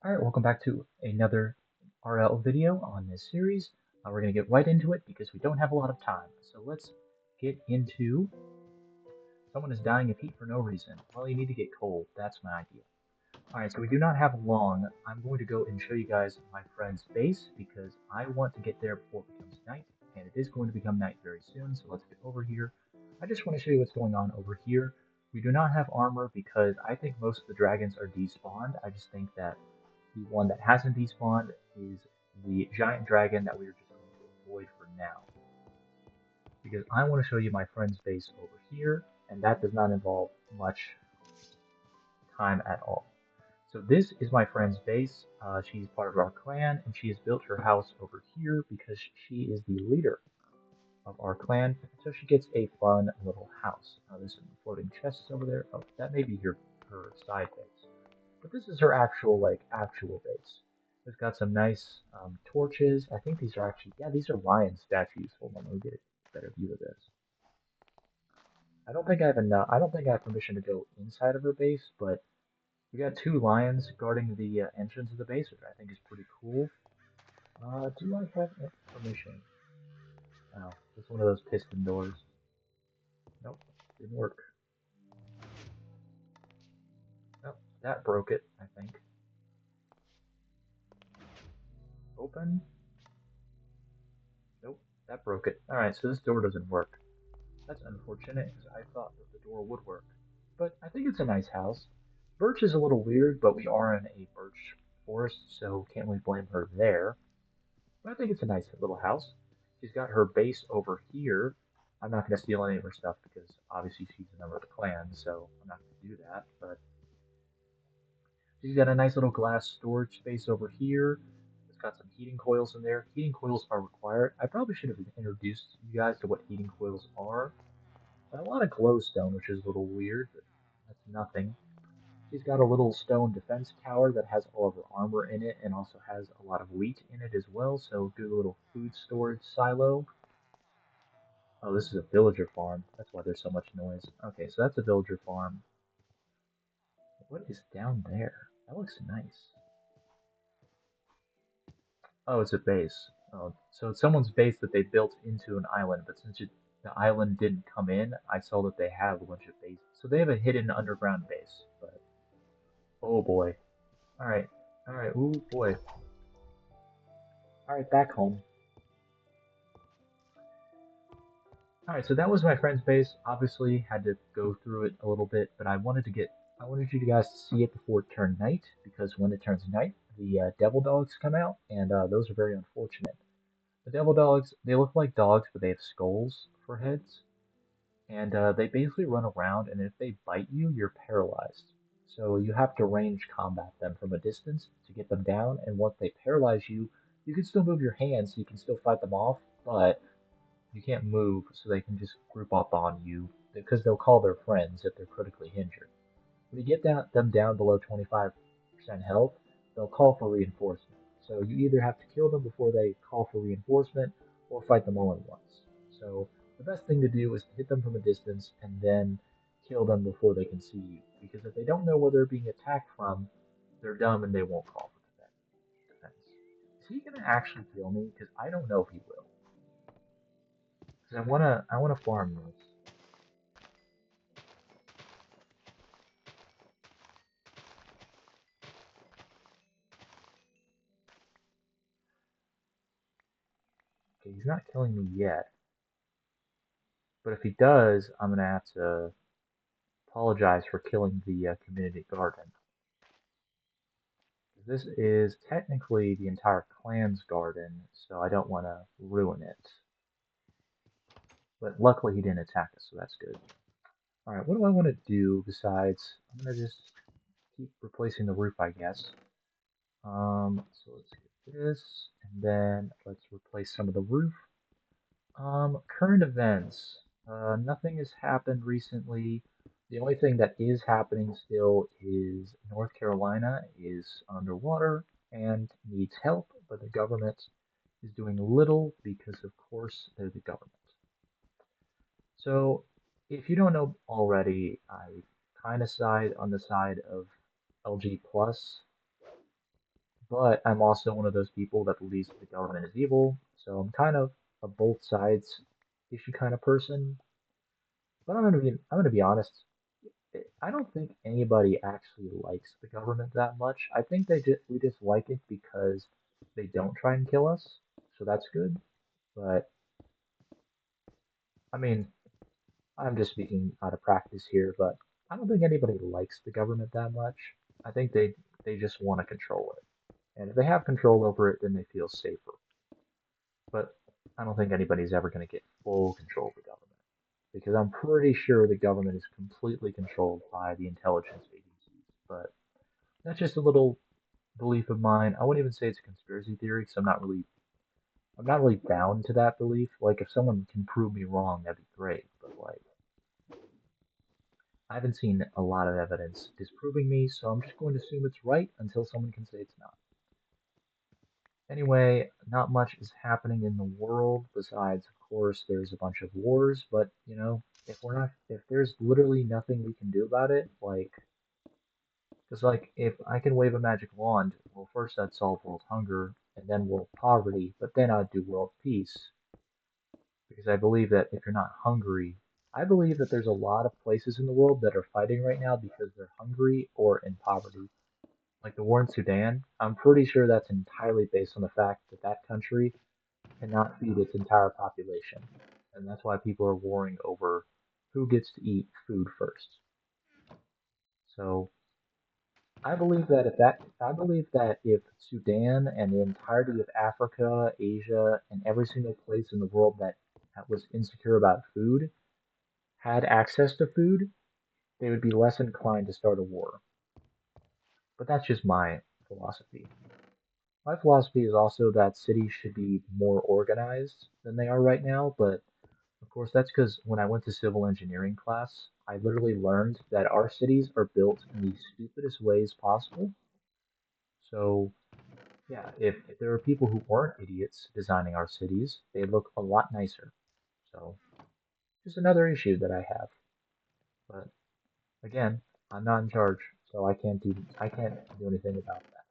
Alright, welcome back to another RL video on this series. We're going to get right into it because we don't have a lot of time. So let's get into someone is dying of heat for no reason. Well, you need to get cold. That's my idea. Alright, so we do not have long. I'm going to go and show you guys my friend's base because I want to get there before it becomes night. And it is going to become night very soon, so let's get over here. I just want to show you what's going on over here. We do not have armor because I think most of the dragons are despawned. I just think that the one that hasn't despawned is the giant dragon that we are just going to avoid for now. Because I want to show you my friend's base over here, and that does not involve much time at all. So this is my friend's base. She's part of our clan, and she has built her house over here because she is the leader of our clan. So she gets a fun little house. There's some floating chests over there. Oh, that may be her side base. But this is her actual base. It's got some nice torches. I think these are actually, yeah, these are lion statues. Hold on, let me get a better view of this. I don't think I have enough. I don't think I have permission to go inside of her base, but we got two lions guarding the entrance of the base, which I think is pretty cool. Do I have permission? Oh, it's one of those piston doors. Nope, didn't work. Nope, that broke it, I think. Open? Nope, that broke it. Alright, so this door doesn't work. That's unfortunate, because I thought that the door would work. But I think it's a nice house. Birch is a little weird, but we are in a birch forest, so can't really blame her there. But I think it's a nice little house. She's got her base over here. I'm not going to steal any of her stuff because obviously she's a member of the clan, so I'm not going to do that. But she's got a nice little glass storage space over here. It's got some heating coils in there. Heating coils are required. I probably should have introduced you guys to what heating coils are. A lot of glowstone, which is a little weird, but that's nothing. She's got a little stone defense tower that has all of her armor in it and also has a lot of wheat in it as well, so do a little food storage silo. Oh, this is a villager farm. That's why there's so much noise. Okay, so that's a villager farm. What is down there? That looks nice. Oh, it's a base. Oh, so it's someone's base that they built into an island, but since the island didn't come in, I saw that they have a bunch of bases. So they have a hidden underground base, but oh boy. Alright, alright, ooh boy. Alright, back home. Alright, so that was my friend's base. Obviously, had to go through it a little bit, but I wanted you guys to see it before it turned night, because when it turns night, the devil dogs come out, and those are very unfortunate. The devil dogs, they look like dogs, but they have skulls for heads, and they basically run around, and if they bite you, you're paralyzed. So you have to range combat them from a distance to get them down, and once they paralyze you, you can still move your hands, so you can still fight them off, but you can't move, so they can just group up on you because they'll call their friends if they're critically injured. When you get them down below 25% health, they'll call for reinforcement. So you either have to kill them before they call for reinforcement or fight them all at once. So the best thing to do is to hit them from a distance and then kill them before they can see you. Because if they don't know where they're being attacked from, they're dumb and they won't call for defense. Is he gonna actually kill me? Because I don't know if he will. Because I wanna farm this. Okay, he's not killing me yet. But if he does, I'm gonna have to apologize for killing the community garden. This is technically the entire clan's garden, so I don't want to ruin it. But luckily he didn't attack us, so that's good. Alright, what do I want to do besides... I'm going to just keep replacing the roof, I guess. So let's get this, and then let's replace some of the roof. Current events. Nothing has happened recently. The only thing that is happening still is North Carolina is underwater and needs help, but the government is doing little because, of course, they're the government. So, if you don't know already, I kind of side on the side of LG Plus. but I'm also one of those people that believes that the government is evil. So I'm kind of a both sides issue kind of person. But I'm gonna be honest. I don't think anybody actually likes the government that much. I think we just like it because they don't try and kill us, so that's good. But I mean, I'm just speaking out of practice here, but I don't think anybody likes the government that much. I think they just want to control it. And if they have control over it, then they feel safer. But I don't think anybody's ever going to get full control of the government because I'm pretty sure the government is completely controlled by the intelligence agencies. But that's just a little belief of mine. I wouldn't even say it's a conspiracy theory because I'm not really bound to that belief. Like if someone can prove me wrong, that'd be great. But like I haven't seen a lot of evidence disproving me, so I'm just going to assume it's right until someone can say it's not. Anyway, not much is happening in the world besides, of course, there's a bunch of wars, but if there's literally nothing we can do about it, like, because like if I can wave a magic wand, well, first I'd solve world hunger and then world poverty, but then I'd do world peace because I believe that if you're not hungry, I believe that there's a lot of places in the world that are fighting right now because they're hungry or in poverty. Like the war in Sudan, I'm pretty sure that's entirely based on the fact that that country cannot feed its entire population. And that's why people are warring over who gets to eat food first. So I believe that if Sudan and the entirety of Africa, Asia, and every single place in the world that was insecure about food had access to food, they would be less inclined to start a war. But that's just my philosophy. My philosophy is also that cities should be more organized than they are right now, but of course that's because when I went to civil engineering class, I literally learned that our cities are built in the stupidest ways possible. So, yeah, if there were people who weren't idiots designing our cities, they'd look a lot nicer. So, just another issue that I have. But again, I'm not in charge, so I can't do anything about that.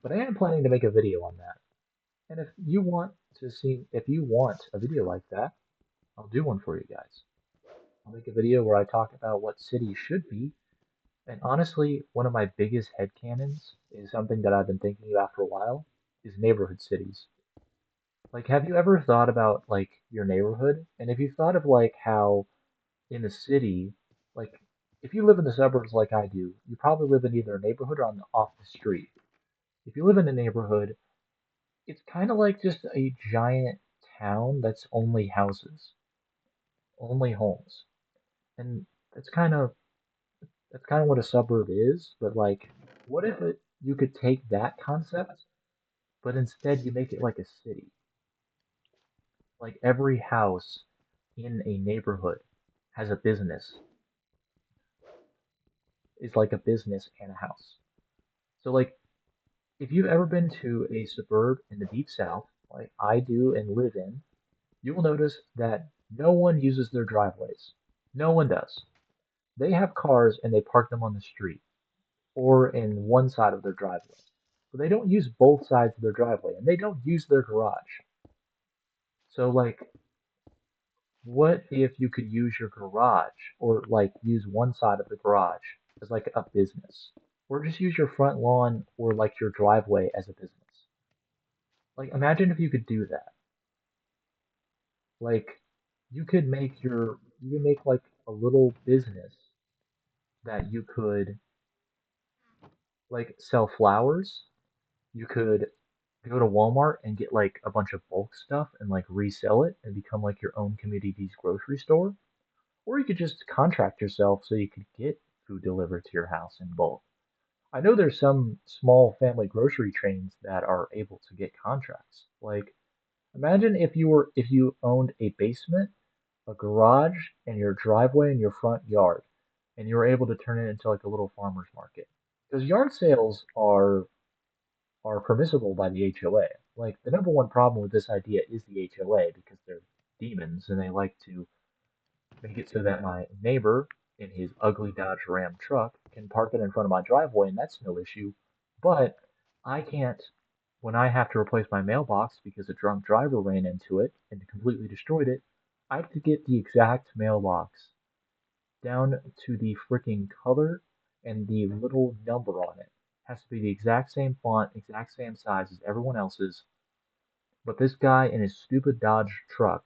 But I am planning to make a video on that. And if you want a video like that, I'll do one for you guys. I'll make a video where I talk about what cities should be. And honestly, one of my biggest headcanons is something that I've been thinking about for a while is neighborhood cities. Like, have you ever thought about like your neighborhood? And if you thought of like how in a city, like if you live in the suburbs like I do, you probably live in either a neighborhood or off the street. If you live in a neighborhood, it's kind of like just a giant town that's only houses, only homes. And that's kind of that's kind of what a suburb is, but like what if you could take that concept, but instead you make it like a city? Like every house in a neighborhood has a business, is like a business and a house. So like if you've ever been to a suburb in the deep south, like I do and live in, you will notice that no one uses their driveways. No one does. They have cars and they park them on the street or in one side of their driveway. But they don't use both sides of their driveway and they don't use their garage. So like what if you could use your garage or like use one side of the garage as like a business? Or just use your front lawn or like your driveway as a business. Like imagine if you could do that. Like you could make like a little business that you could like sell flowers. You could go to Walmart and get like a bunch of bulk stuff and like resell it and become like your own community's grocery store. Or you could just contract yourself so you could get food delivered to your house in bulk. I know there's some small family grocery chains that are able to get contracts. Like imagine if you owned a basement, a garage, and your driveway and your front yard, and you were able to turn it into like a little farmer's market. Because yard sales are permissible by the HOA. Like the number one problem with this idea is the HOA because they're demons and they like to make it so that my neighbor in his ugly Dodge Ram truck can park it in front of my driveway and that's no issue. But I can't, when I have to replace my mailbox because a drunk driver ran into it and completely destroyed it, I have to get the exact mailbox down to the freaking color and the little number on it. Has to be the exact same font, exact same size as everyone else's. But this guy in his stupid Dodge truck,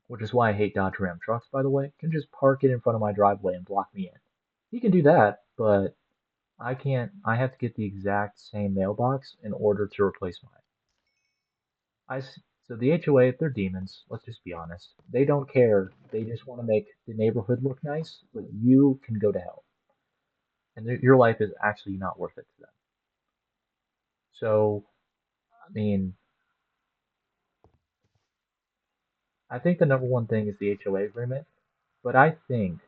which is why I hate Dodge Ram trucks, by the way, can just park it in front of my driveway and block me in. He can do that, but I can't. I have to get the exact same mailbox in order to replace mine. So the HOA, they're demons. Let's just be honest. They don't care. They just want to make the neighborhood look nice, but you can go to hell, and your life is actually not worth it to them. So, I mean, I think the number one thing is the HOA agreement, but I think,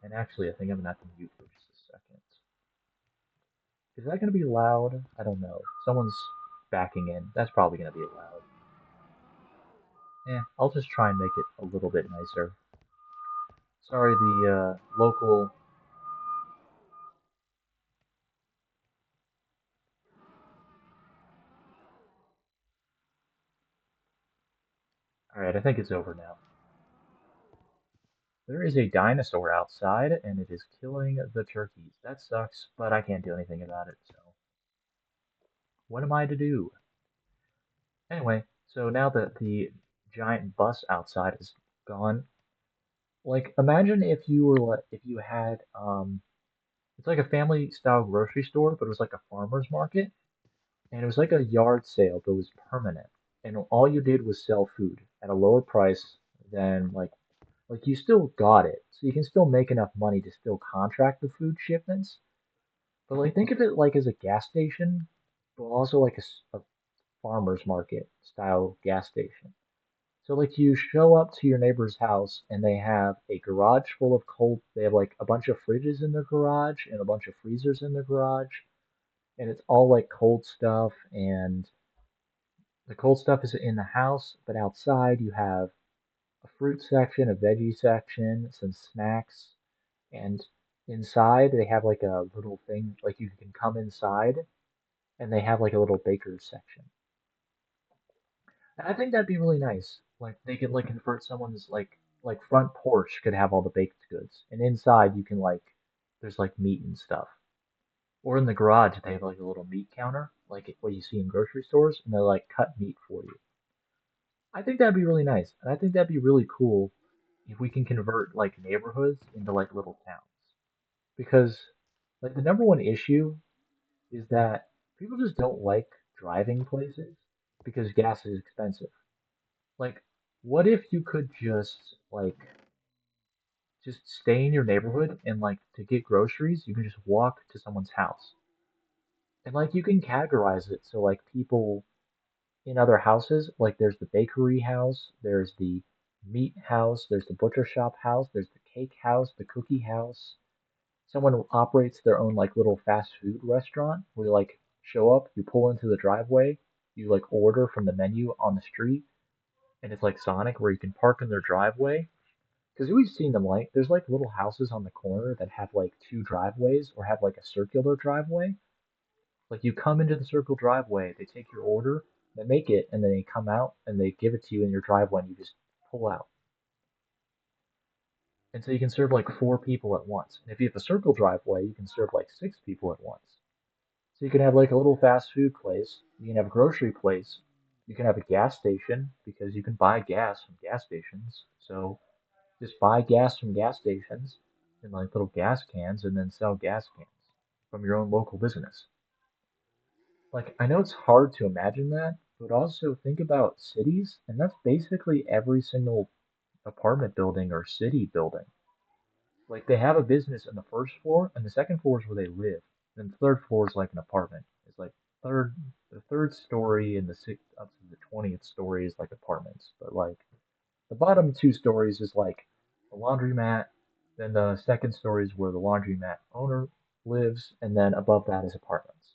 and actually, I think I'm gonna have to mute for just a second. Is that gonna be loud? I don't know. Someone's backing in. That's probably gonna be loud. I'll just try and make it a little bit nicer. Sorry, the local. Alright, I think it's over now. There is a dinosaur outside, and it is killing the turkeys. That sucks, but I can't do anything about it, so. What am I to do? Anyway, so now that the giant bus outside is gone, like, imagine if you were, if you had, it's like a family style grocery store, but it was like a farmer's market, and it was like a yard sale, but it was permanent. And all you did was sell food at a lower price than like you still got it. So you can still make enough money to still contract the food shipments. But like think of it like as a gas station, but also like a farmer's market style gas station. So like you show up to your neighbor's house and they have a garage full of cold, they have like a bunch of fridges in their garage and a bunch of freezers in their garage, and it's all like cold stuff, and the cold stuff is in the house, but outside you have a fruit section, a veggie section, some snacks, and inside they have like a little thing like you can come inside and they have like a little baker's section. And I think that'd be really nice. Like they could like convert someone's like front porch could have all the baked goods, and inside you can like there's like meat and stuff. Or in the garage they have like a little meat counter, like what you see in grocery stores, and they like cut meat for you. I think that'd be really nice, and I think that'd be really cool if we can convert like neighborhoods into like little towns. Because like the number one issue is that people just don't like driving places because gas is expensive. Like, what if you could just stay in your neighborhood and like to get groceries, you can just walk to someone's house. And like you can categorize it so like people in other houses, like there's the bakery house, there's the meat house, there's the butcher shop house, there's the cake house, the cookie house. Someone operates their own like little fast food restaurant where you like show up, you pull into the driveway, you like order from the menu on the street, and it's like Sonic where you can park in their driveway. Because we've seen them like there's like little houses on the corner that have like two driveways or have like a circular driveway. Like you come into the circle driveway, they take your order, they make it, and then they come out and they give it to you in your driveway and you just pull out. And so you can serve like four people at once. And if you have a circle driveway, you can serve like six people at once. So you can have like a little fast food place, you can have a grocery place, you can have a gas station because you can buy gas from gas stations. So just buy gas from gas stations in like little gas cans and then sell gas cans from your own local business. Like I know it's hard to imagine that, but also think about cities, and that's basically every single apartment building or city building. Like they have a business on the first floor, and the second floor is where they live. And the third floor is like an apartment. It's like third, the third story and the sixth up to the 20th story is like apartments. But like the bottom two stories is like a laundromat. Then the second story is where the laundromat owner lives, and then above that is apartments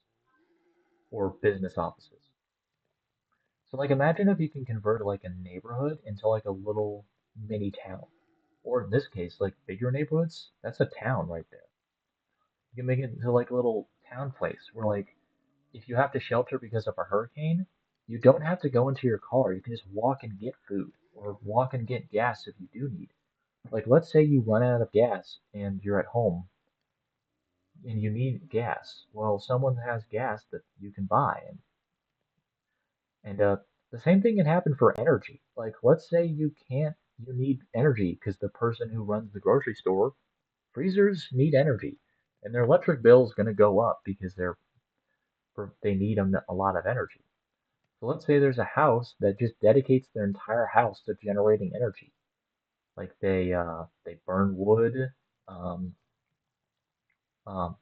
or business offices. So like imagine if you can convert like a neighborhood into like a little mini town. Or in this case, like bigger neighborhoods, that's a town right there. You can make it into like a little town place where like if you have to shelter because of a hurricane, you don't have to go into your car. You can just walk and get food or walk and get gas if you do need. Like, let's say you run out of gas and you're at home and you need gas. Well, someone has gas that you can buy, and the same thing can happen for energy. Like, let's say you need energy because the person who runs the grocery store, freezers need energy, and their electric bill is going to go up because they need a lot of energy. So let's say there's a house that just dedicates their entire house to generating energy. Like they burn wood. Um,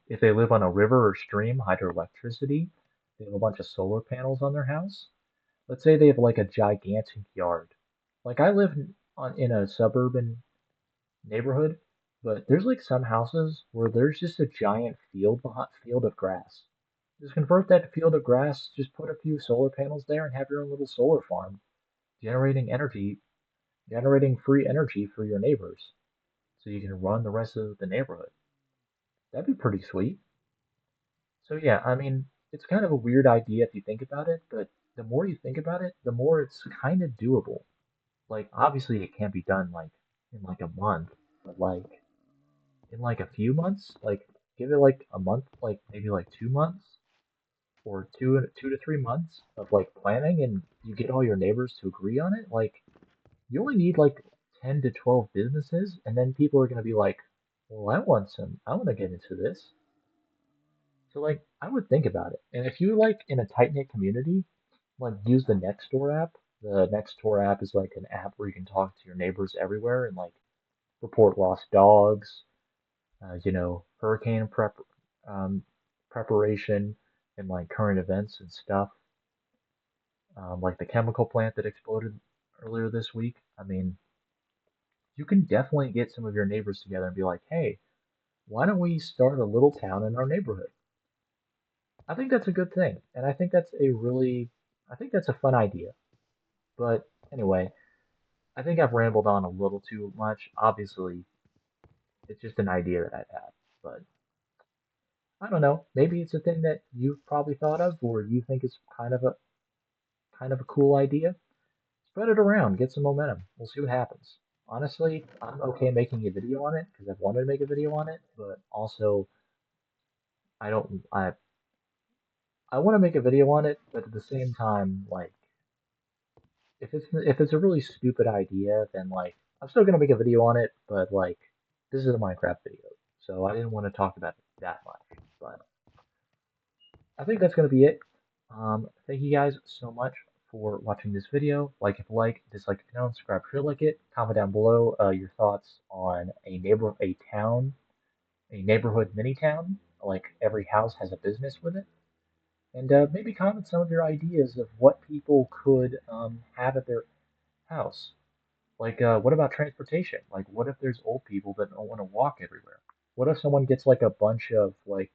if they live on a river or stream, hydroelectricity. They have a bunch of solar panels on their house. Let's say they have like a gigantic yard. Like I live in a suburban neighborhood, but there's like some houses where there's just a giant field of grass. Just convert that field of grass, just put a few solar panels there and have your own little solar farm generating energy, generating free energy for your neighbors so you can run the rest of the neighborhood. That'd be pretty sweet. So yeah, I mean, it's kind of a weird idea if you think about it, but the more you think about it, the more it's kind of doable. Like obviously it can't be done like in like a month, but like in like a few months, like give it like a month, like maybe like 2 months or 2 to 3 months of like planning and you get all your neighbors to agree on it, like you only need like 10 to 12 businesses and then people are going to be like, well, I want to get into this. So like I would think about it. And if you like in a tight knit community, like use the Nextdoor app. The Nextdoor app is like an app where you can talk to your neighbors everywhere and like report lost dogs, hurricane um, preparation, and like current events and stuff. Like the chemical plant that exploded earlier this week. I mean, you can definitely get some of your neighbors together and be like, hey, why don't we start a little town in our neighborhood? I think that's a good thing, and I think that's a fun idea. But anyway, I think I've rambled on a little too much. Obviously, it's just an idea that I've had, but I don't know. Maybe it's a thing that you've probably thought of, or you think is kind of a cool idea. Spread it around, get some momentum. We'll see what happens. Honestly, I'm okay making a video on it because I've wanted to make a video on it, but also I don't. I want to make a video on it, but at the same time, like if it's a really stupid idea, then like I'm still gonna make a video on it, but like this is a Minecraft video, so I didn't want to talk about it that much. But I think that's gonna be it. Thank you guys so much for watching this video. Like if you like, dislike if you don't, subscribe if you like it. Comment down below your thoughts on a neighborhood mini town. Like every house has a business with it. And maybe comment some of your ideas of what people could have at their house. Like, what about transportation? Like, what if there's old people that don't want to walk everywhere? What if someone gets like a bunch of like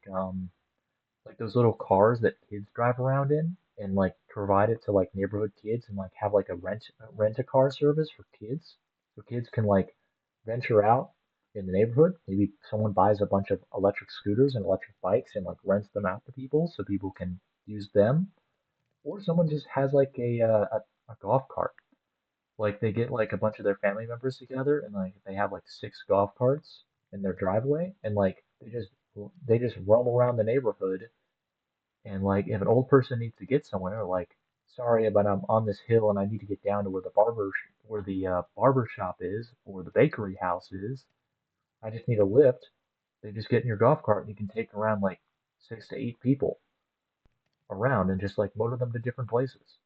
those little cars that kids drive around in and like provide it to like neighborhood kids and like have like a rent a car service for kids so kids can like venture out in the neighborhood. Maybe someone buys a bunch of electric scooters and electric bikes and like rents them out to people so people can use them. Or someone just has like a golf cart, like they get like a bunch of their family members together and like they have like 6 golf carts in their driveway and like they just roam around the neighborhood and like if an old person needs to get somewhere, like sorry, but I'm on this hill and I need to get down to where the barber shop is or the bakery house is. I just need a lift. They just get in your golf cart and you can take around like 6 to 8 people around and just like motor them to different places,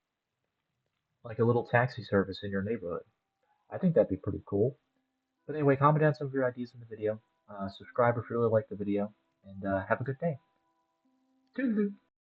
like a little taxi service in your neighborhood. I think that'd be pretty cool. But anyway, comment down some of your ideas in the video. Subscribe if you really like the video, and have a good day. Toodaloo.